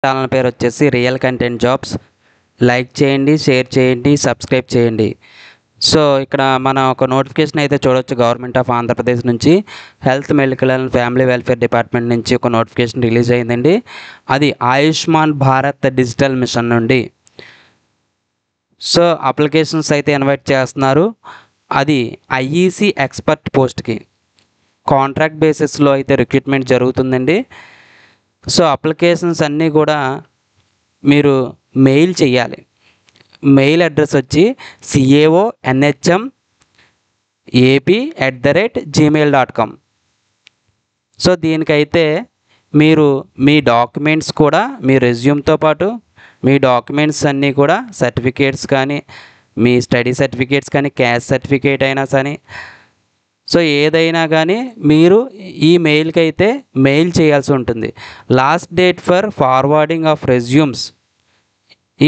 Channel పేరు వచ్చేసి real content jobs. Like చేయండి, షేర్ చేయండి, సబ్స్క్రైబ్ చేయండి. సో ఇక్కడ మనం ఒక నోటిఫికేషన్ అయితే చూడొచ్చు. గవర్నమెంట్ ఆఫ్ ఆంధ్రప్రదేశ్ నుంచి health, medical and family welfare department నుంచి ఒక నోటిఫికేషన్ రిలీజ్ అయిందండి. అది ఆయుష్మాన్ భారత్ డిజిటల్ మిషన్ నుండి. సో అప్లికేషన్స్ అయితే ఇన్వైట్ చేస్తున్నారు. అది ఐఈసీ ఎక్స్పర్ట్ పోస్ట్కి కాంట్రాక్ట్ బేసిస్లో అయితే రిక్రూట్మెంట్ జరుగుతుందండి. సో అప్లికేషన్స్ అన్నీ కూడా మీరు మెయిల్ చేయాలి. మెయిల్ అడ్రస్ వచ్చి caohnmap@gmail.com. సో దీనికైతే మీరు మీ డాక్యుమెంట్స్ కూడా మీ రెజ్యూమ్తో పాటు మీ డాక్యుమెంట్స్ అన్నీ కూడా సర్టిఫికేట్స్ కానీ, మీ స్టడీ సర్టిఫికేట్స్ కానీ, క్యాస్ట్ సర్టిఫికేట్ అయినా కానీ, సో ఏదైనా కానీ మీరు ఈ మెయిల్కి అయితే మెయిల్ చేయాల్సి ఉంటుంది. Last date for forwarding of resumes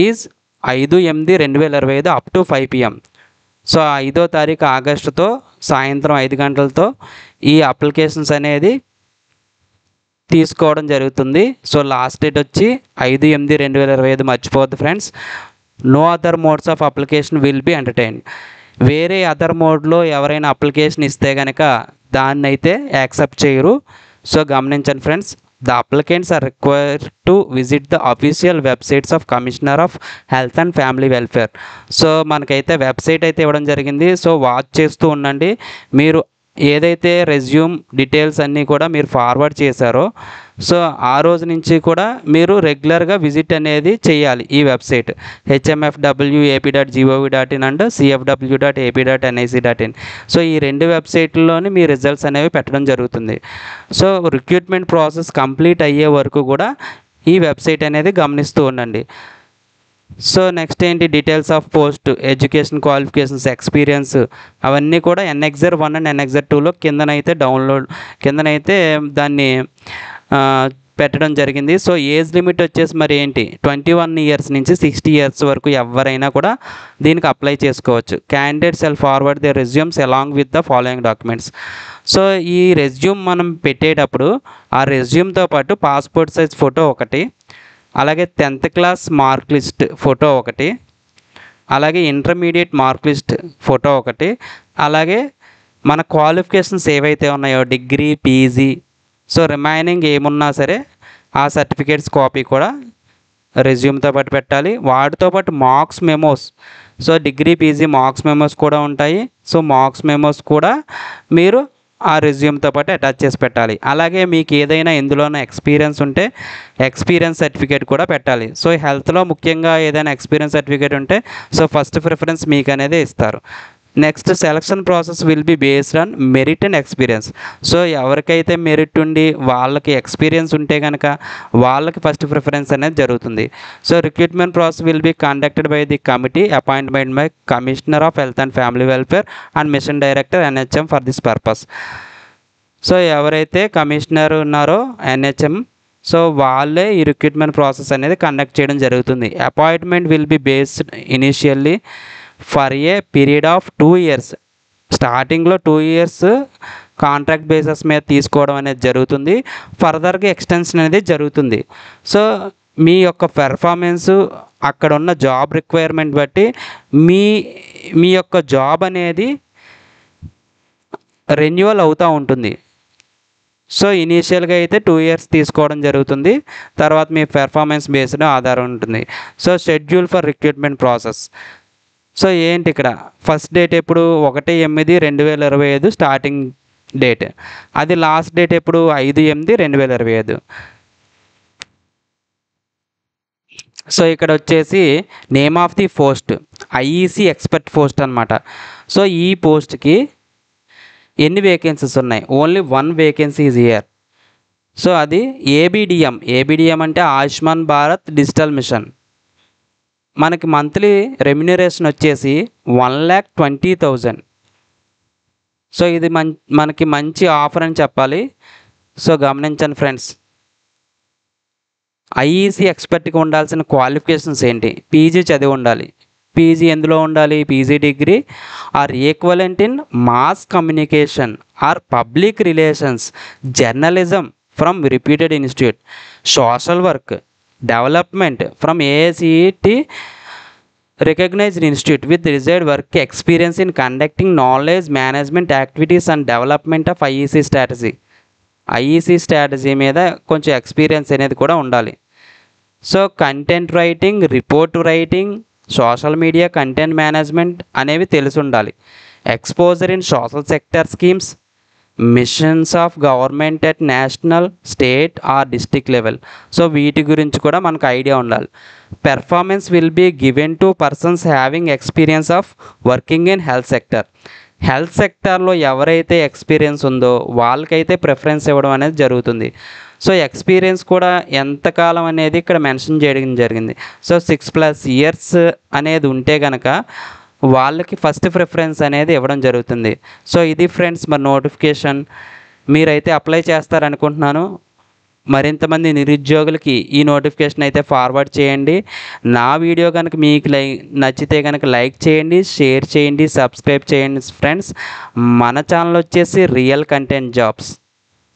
is 5/8/2025 up to 5 PM. So 5వ తారీఖు ఆగస్టుతో సాయంత్రం 5 గంటలతో ఈ అప్లికేషన్స్ అనేది తీసుకోవడం జరుగుతుంది. సో లాస్ట్ డేట్ వచ్చి 5/8/2025. మర్చిపోవద్దు friends. No other modes of application will be entertained. వేరే అదర్ మోడ్లో ఎవరైనా అప్లికేషన్ ఇస్తే కనుక దాన్ని అయితే యాక్సెప్ట్ చేయరు. సో గమనించండి friends. The applicants are required to visit the official websites of commissioner of health and family welfare. So మనకైతే వెబ్సైట్ అయితే ఇవ్వడం జరిగింది. సో వాచ్ చేస్తూ ఉండండి. మీరు ఏదైతే రెజ్యూమ్ డీటెయిల్స్ అన్నీ కూడా మీరు ఫార్వర్డ్ చేశారో, సో ఆ రోజు నుంచి కూడా మీరు రెగ్యులర్గా విజిట్ అనేది చేయాలి ఈ website hmfwap.gov.in and cfw.ap.nic.in. So ఈ 2 వెబ్సైట్లలోని మీ రిజల్ట్స్ అనేవి పెట్టడం జరుగుతుంది. సో రిక్రూట్మెంట్ ప్రాసెస్ కంప్లీట్ అయ్యే వరకు కూడా ఈ వెబ్సైట్ అనేది గమనిస్తూ ఉండండి. సో నెక్స్ట్ ఏంటి, details of post, education qualifications, experience అవన్నీ కూడా NXR 1 అండ్ NXR 2లో కిందనైతే దాన్ని పెట్టడం జరిగింది. సో ఏజ్ లిమిట్ వచ్చేసి మరి ఏంటి, 21 ఇయర్స్ నుంచి 60 ఇయర్స్ వరకు ఎవరైనా కూడా దీనికి అప్లై చేసుకోవచ్చు. Candidates shall forward the resumes along with the following documents. So ఈ రెజ్యూమ్ మనం పెట్టేటప్పుడు ఆ రెజ్యూమ్తో పాటు పాస్పోర్ట్ సైజ్ ఫోటో ఒకటి, అలాగే 10th class mark list photo ఒకటి, అలాగే ఇంటర్మీడియట్ మార్క్ లిస్ట్ ఫోటో ఒకటి, అలాగే మన క్వాలిఫికేషన్స్ ఏవైతే ఉన్నాయో డిగ్రీ, పీజీ, సో రిమైనింగ్ ఏమున్నా సరే ఆ సర్టిఫికేట్స్ కాపీ కూడా రెజ్యూమ్తో పాటు పెట్టాలి. వాటితో పాటు marks memos, so degree, PG marks memos కూడా ఉంటాయి. సో మార్క్స్ మెమోస్ కూడా మీరు ఆ రెజ్యూమ్తో పాటు అటాచ్ చేసి పెట్టాలి. అలాగే మీకు ఏదైనా ఇందులోనే ఎక్స్పీరియన్స్ ఉంటే ఎక్స్పీరియన్స్ సర్టిఫికేట్ కూడా పెట్టాలి. సో హెల్త్లో ముఖ్యంగా ఏదైనా ఎక్స్పీరియన్స్ సర్టిఫికేట్ ఉంటే సో ఫస్ట్ ప్రిఫరెన్స్ మీకు అనేది ఇస్తారు. Next selection process will be based on merit and experience. So ఎవరికైతే మెరిట్ ఉండి వాళ్ళకి ఎక్స్పీరియన్స్ ఉంటే కనుక వాళ్ళకి ఫస్ట్ ప్రిఫరెన్స్ అనేది జరుగుతుంది. So recruitment process will be conducted by the committee appointment by commissioner of health and family welfare and mission director NHM for this purpose. So ఎవరైతే commissioner ఉన్నారో NHM, సో వాళ్ళే ఈ recruitment process అనేది conduct చేయడం జరుగుతుంది. Appointment will be based initially for a period of 2 years. స్టార్టింగ్లో 2 years contract basis మీద తీసుకోవడం అనేది జరుగుతుంది. ఫర్దర్గా ఎక్స్టెన్షన్ అనేది జరుగుతుంది. సో మీ యొక్క పెర్ఫార్మెన్స్, అక్కడ ఉన్న జాబ్ రిక్వైర్మెంట్ బట్టి మీ యొక్క జాబ్ అనేది రెన్యువల్ అవుతూ ఉంటుంది. సో ఇనీషియల్గా అయితే 2 years తీసుకోవడం జరుగుతుంది. తర్వాత మీ పెర్ఫార్మెన్స్ బేస్డ్ ఆధారం ఉంటుంది. So schedule for recruitment process. So ఏంటి ఇక్కడ ఫస్ట్ డేట్ ఎప్పుడు, 1/8/2025 స్టార్టింగ్ డేట్. అది లాస్ట్ డేట్ ఎప్పుడు, 5/8/2025. సో ఇక్కడ వచ్చేసి name of the post IEC expert post అనమాట. సో ఈ పోస్ట్కి ఎన్ని వేకెన్సీస్ ఉన్నాయి, only 1 vacancy is here. So అది ఏబిడిఎం అంటే ఆయుష్మాన్ భారత్ డిజిటల్ మిషన్. మనకి మంత్లీ రెమ్యునరేషన్ వచ్చేసి 1,20,000. సో ఇది మనకి మంచి ఆఫర్ అని చెప్పాలి. సో గమనించండి ఫ్రెండ్స్. ఐఈసీ ఎక్స్పర్ట్కి ఉండాల్సిన క్వాలిఫికేషన్స్ ఏంటి, పీజీ చదివి ఉండాలి. పీజీ ఎందులో ఉండాలి, PG degree or equivalent in mass communication or public relations, journalism from reputed institute, social work, development from AICTE recognized institute with desired work experience in conducting knowledge management activities and development of IEC strategy మీద కొంచెం experience అనేది కూడా ఉండాలి. So content writing, report writing, social media content management అనేవి తెలిసి ఉండాలి. Exposure in social sector schemes, missions of government at national, state or district level. So వీటి గురించి కూడా మనకు ఐడియా ఉండాలి. Performance will be given to persons having experience of working in health sector. Health సెక్టార్లో ఎవరైతే ఎక్స్పీరియన్స్ ఉందో వాళ్ళకైతే preference ఇవ్వడం అనేది జరుగుతుంది. సో ఎక్స్పీరియన్స్ కూడా ఎంతకాలం అనేది ఇక్కడ మెన్షన్ చేయడం జరిగింది. సో 6+ ఇయర్స్ అనేది ఉంటే కనుక వాళ్ళకి ఫస్ట్ ప్రిఫరెన్స్ అనేది ఇవ్వడం జరుగుతుంది. సో ఇది ఫ్రెండ్స్ మరి నోటిఫికేషన్. మీరైతే అప్లై చేస్తారనుకుంటున్నాను. మరింతమంది నిరుద్యోగులకి ఈ నోటిఫికేషన్ అయితే ఫార్వర్డ్ చేయండి. నా వీడియో కనుక మీకు నచ్చితే కనుక లైక్ చేయండి, షేర్ చేయండి, సబ్స్క్రైబ్ చేయండి ఫ్రెండ్స్. మన ఛానల్ వచ్చేసి రియల్ కంటెంట్ జాబ్స్.